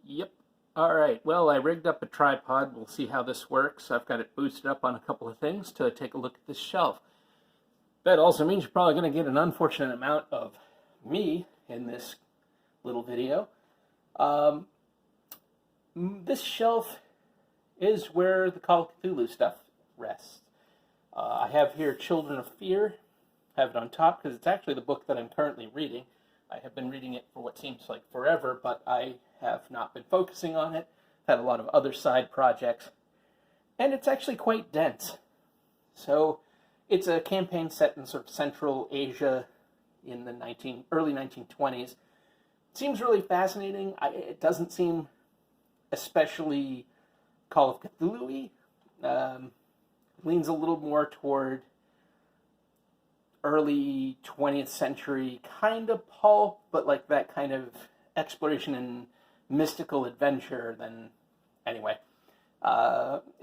Yep. All right. Well, I rigged up a tripod. We'll see how this works. I've got it boosted up on a couple of things to take a look at this shelf. That also means you're probably going to get an unfortunate amount of me in this little video. Um, this shelf is where the Call of Cthulhu stuff rests. I have here Children of Fear. I have it on top because it's actually the book that I'm currently reading. I have been reading it for what seems like forever, but I have not been focusing on it. I've had a lot of other side projects. And it's actually quite dense. So it's a campaign set in sort of Central Asia in the early 1920s. It seems really fascinating. It doesn't seem especially Call of Cthulhu-y. Leans a little more toward early 20th century kind of pulp, but like that kind of exploration and mystical adventure. Then, anyway,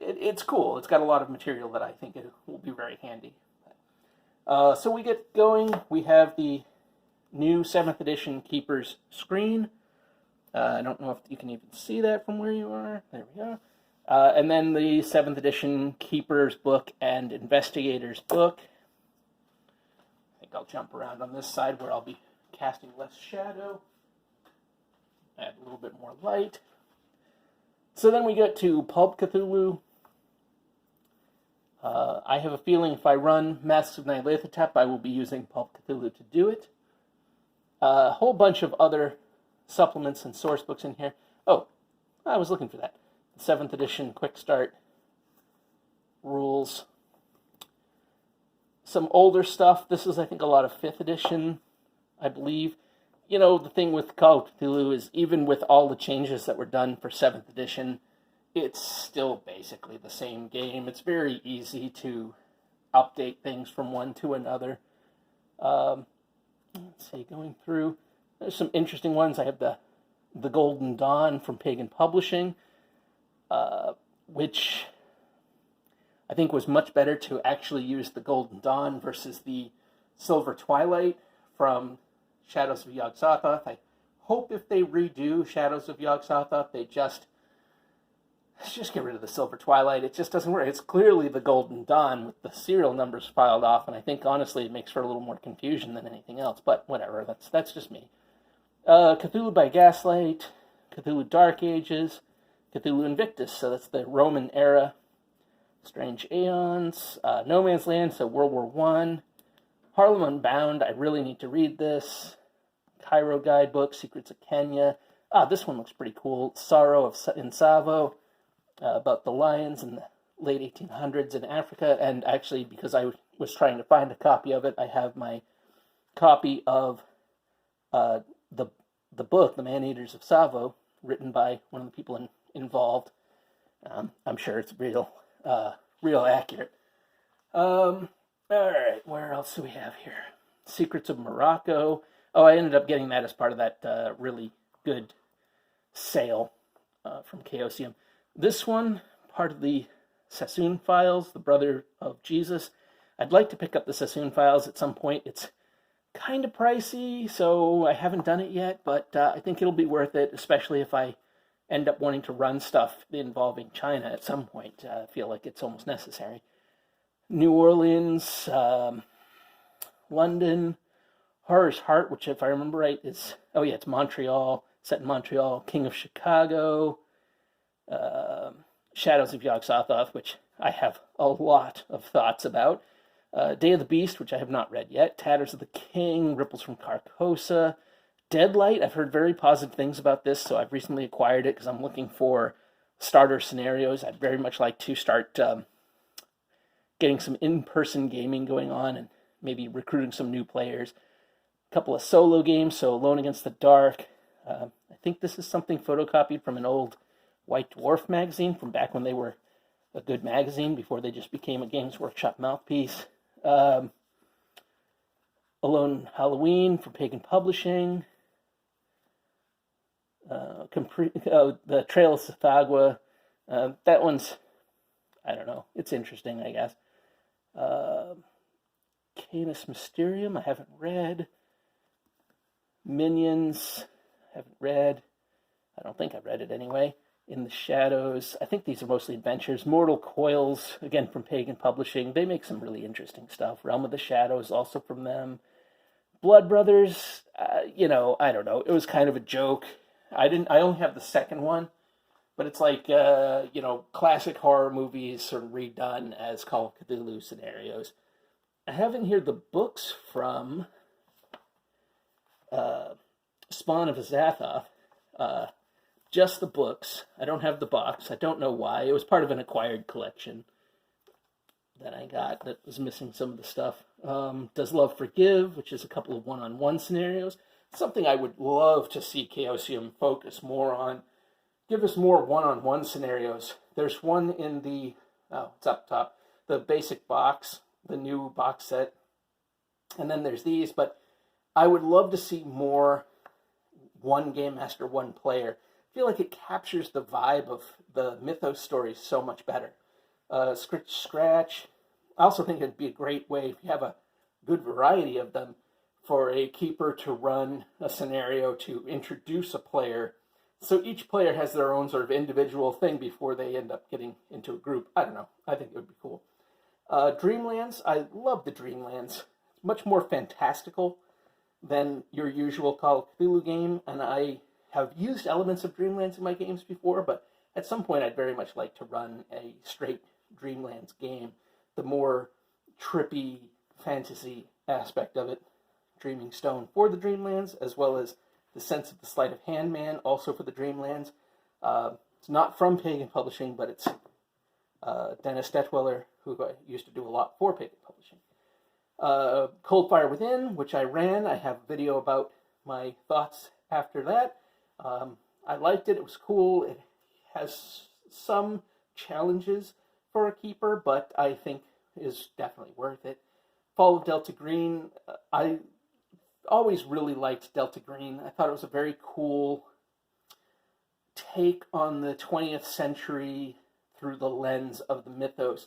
it's cool. It's got a lot of material that I think it will be very handy. So we get going. We have the new 7th edition Keeper's screen. I don't know if you can even see that from where you are. There we go. And then the 7th edition Keeper's book and Investigator's book. I think I'll jump around on this side where I'll be casting less shadow. Add a little bit more light. So then we get to Pulp Cthulhu. I have a feeling if I run Masks of Nyarlathotep, I will be using Pulp Cthulhu to do it. A whole bunch of other supplements and source books in here. Oh, I was looking for that. 7th edition Quick Start rules. Some older stuff. This is, I think, a lot of 5th edition, I believe. You know, the thing with Call of Cthulhu is even with all the changes that were done for 7th edition, it's still basically the same game. It's very easy to update things from one to another. Let's see, going through. There's some interesting ones. I have the Golden Dawn from Pagan Publishing. Which I think was much better to actually use the Golden Dawn versus the Silver Twilight from Shadows of Yog-Sothoth. I hope if they redo Shadows of Yog-Sothoth, they just get rid of the Silver Twilight. It just doesn't work. It's clearly the Golden Dawn with the serial numbers filed off, and I think honestly it makes for a little more confusion than anything else. But whatever, that's just me. Cthulhu by Gaslight, Cthulhu Dark Ages, Cthulhu Invictus, so that's the Roman era. Strange Aeons, No Man's Land, so World War I. Harlem Unbound, I really need to read this. Cairo Guidebook, Secrets of Kenya. This one looks pretty cool. Sorrow in Savo, about the lions in the late 1800s in Africa. And actually, because I was trying to find a copy of it, I have my copy of the book, The Man-Eaters of Savo, written by one of the people involved. I'm sure it's real accurate. All right, where else do we have here? Secrets of Morocco. Oh, I ended up getting that as part of that really good sale from Chaosium. This one, part of the Sassoon Files, the brother of Jesus. I'd like to pick up the Sassoon Files at some point. It's kind of pricey, so I haven't done it yet, but I think it'll be worth it, especially if I end up wanting to run stuff involving China at some point. I feel like it's almost necessary. New Orleans, London, Horror's Heart, which if I remember right is, it's Montreal, set in Montreal, King of Chicago, Shadows of Yog-Sothoth, which I have a lot of thoughts about. Day of the Beast, which I have not read yet, Tatters of the King, Ripples from Carcosa, Deadlight. I've heard very positive things about this, so I've recently acquired it because I'm looking for starter scenarios. I'd very much like to start getting some in-person gaming going on and maybe recruiting some new players. A couple of solo games, so Alone Against the Dark. I think this is something photocopied from an old White Dwarf magazine from back when they were a good magazine before they just became a Games Workshop mouthpiece. Alone Halloween from Pagan Publishing. The Trail of Safagua. That one's, I don't know, it's interesting, I guess. Canis Mysterium, I haven't read. Minions, haven't read. I don't think I've read it anyway. In the Shadows. I think these are mostly adventures. Mortal Coils, again from Pagan Publishing. They make some really interesting stuff. Realm of the Shadows, also from them. Blood Brothers, I don't know. It was kind of a joke. I only have the second one, but it's like, classic horror movies sort of redone as Call of Cthulhu scenarios. I have in here the books from Spawn of Azathoth. Just the books. I don't have the box. I don't know why. It was part of an acquired collection that I got that was missing some of the stuff. Does Love Forgive, which is a couple of one-on-one scenarios. Something I would love to see Chaosium focus more on. Give us more one-on-one scenarios. There's one in it's up top, the basic box, the new box set. And then there's these, but I would love to see more one game master, one player. I feel like it captures the vibe of the mythos stories so much better. Scratch. I also think it'd be a great way, if you have a good variety of them, for a keeper to run a scenario to introduce a player. So each player has their own sort of individual thing before they end up getting into a group. I don't know. I think it would be cool. Dreamlands. I love the Dreamlands. It's much more fantastical than your usual Call of Cthulhu game, and I have used elements of Dreamlands in my games before, but at some point I'd very much like to run a straight Dreamlands game. The more trippy fantasy aspect of it, Dreaming Stone for the Dreamlands, as well as the Sense of the Sleight of Hand Man, also for the Dreamlands. It's not from Pagan Publishing, but it's Dennis Detweller, who I used to do a lot for Pagan Publishing. Cold Fire Within, which I ran. I have a video about my thoughts after that. I liked it. It was cool. It has some challenges for a keeper, but I think is definitely worth it. Fall of Delta Green. I always really liked Delta Green. I thought it was a very cool take on the 20th century through the lens of the mythos.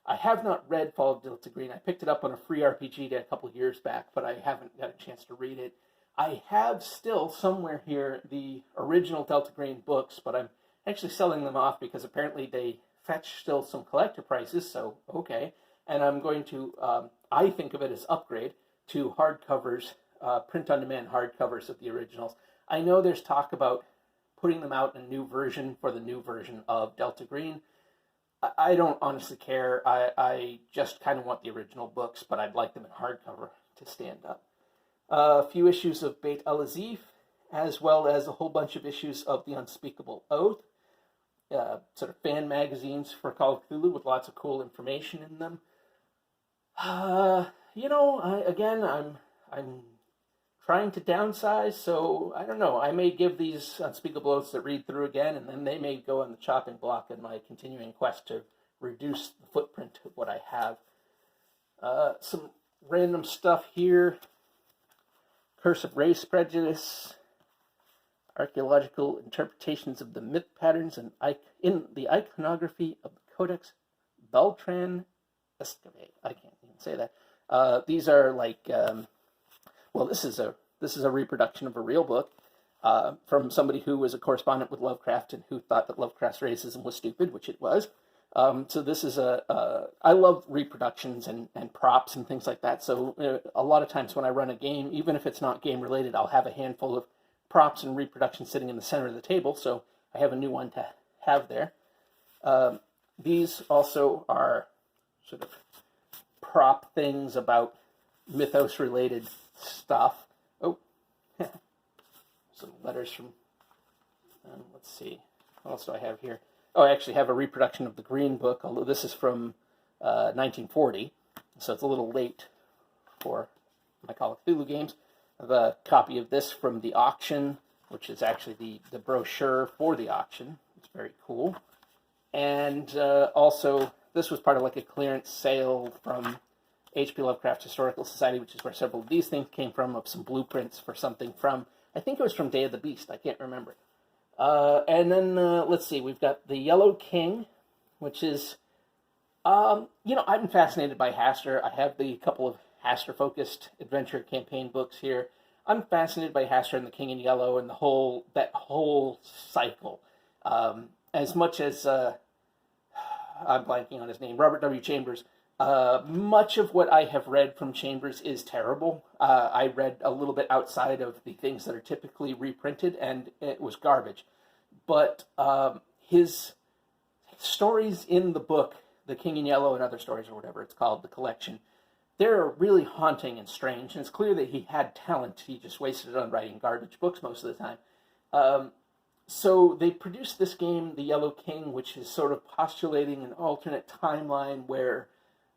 I have not read Fall of Delta Green. I picked it up on a free RPG day a couple of years back, but I haven't got a chance to read it. I have still somewhere here the original Delta Green books, but I'm actually selling them off because apparently they fetch still some collector prices, so okay. And I'm going to, I think of it as upgrade to hardcovers, print-on-demand hardcovers of the originals. I know there's talk about putting them out in a new version for the new version of Delta Green. I don't honestly care. I just kind of want the original books, but I'd like them in hardcover to stand up. A few issues of Beit El-Azif, as well as a whole bunch of issues of The Unspeakable Oath, sort of fan magazines for Call of Cthulhu with lots of cool information in them. I'm trying to downsize, so I don't know. I may give these Unspeakable Oaths a read through again, and then they may go on the chopping block in my continuing quest to reduce the footprint of what I have. Some random stuff here. Curse of Race Prejudice, archaeological interpretations of the myth patterns in the iconography of the Codex Beltran Escave. I can't even say that. These are like, this is a reproduction of a real book from somebody who was a correspondent with Lovecraft and who thought that Lovecraft's racism was stupid, which it was. So this is I love reproductions and props and things like that. So a lot of times when I run a game, even if it's not game related, I'll have a handful of props and reproductions sitting in the center of the table. So I have a new one to have there. These also are sort of prop things about mythos related stuff. Oh, some letters from, let's see, what else do I have here? Oh, I actually have a reproduction of the Green Book, although this is from 1940, so it's a little late for my Call of Cthulhu games. I have a copy of this from the auction, which is actually the brochure for the auction. It's very cool. And also, this was part of like a clearance sale from H.P. Lovecraft Historical Society, which is where several of these things came from, of some blueprints for something from, I think it was from Day of the Beast, I can't remember. And then, let's see, we've got The Yellow King, which is, I've been fascinated by Hastur. I have the couple of Hastur-focused adventure campaign books here. I'm fascinated by Hastur and the King in Yellow and that whole cycle. As much as I'm blanking on his name, Robert W. Chambers. Much of what I have read from Chambers is terrible. I read a little bit outside of the things that are typically reprinted, and it was garbage. But his stories in the book, The King in Yellow and Other Stories, or whatever it's called, the collection, they're really haunting and strange. And it's clear that he had talent. He just wasted it on writing garbage books most of the time. So they produced this game, The Yellow King, which is sort of postulating an alternate timeline where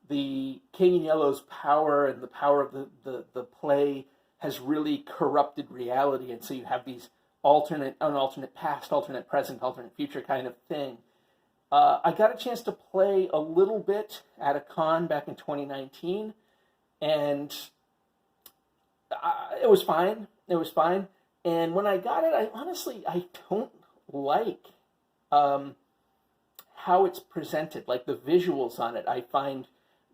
the King in Yellow's power and the power of the play has really corrupted reality. And so you have these alternate past, alternate present, alternate future kind of thing. I got a chance to play a little bit at a con back in 2019, and it was fine. It was fine. And when I got it, I don't like how it's presented. Like the visuals on it, I find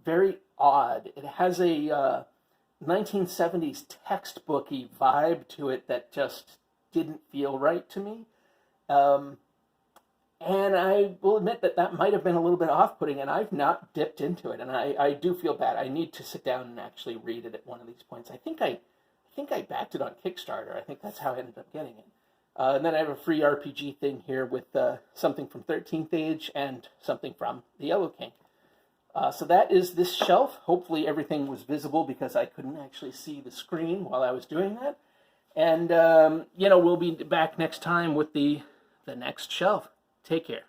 very odd. It has a 1970s textbooky vibe to it that just didn't feel right to me. And I will admit that might have been a little bit off-putting, and I've not dipped into it, and I do feel bad. I need to sit down and actually read it at one of these points. I think I backed it on Kickstarter. I think that's how I ended up getting it. And then I have a free RPG thing here with something from 13th Age and something from The Yellow King. So that is this shelf. Hopefully everything was visible because I couldn't actually see the screen while I was doing that. And, we'll be back next time with the next shelf. Take care.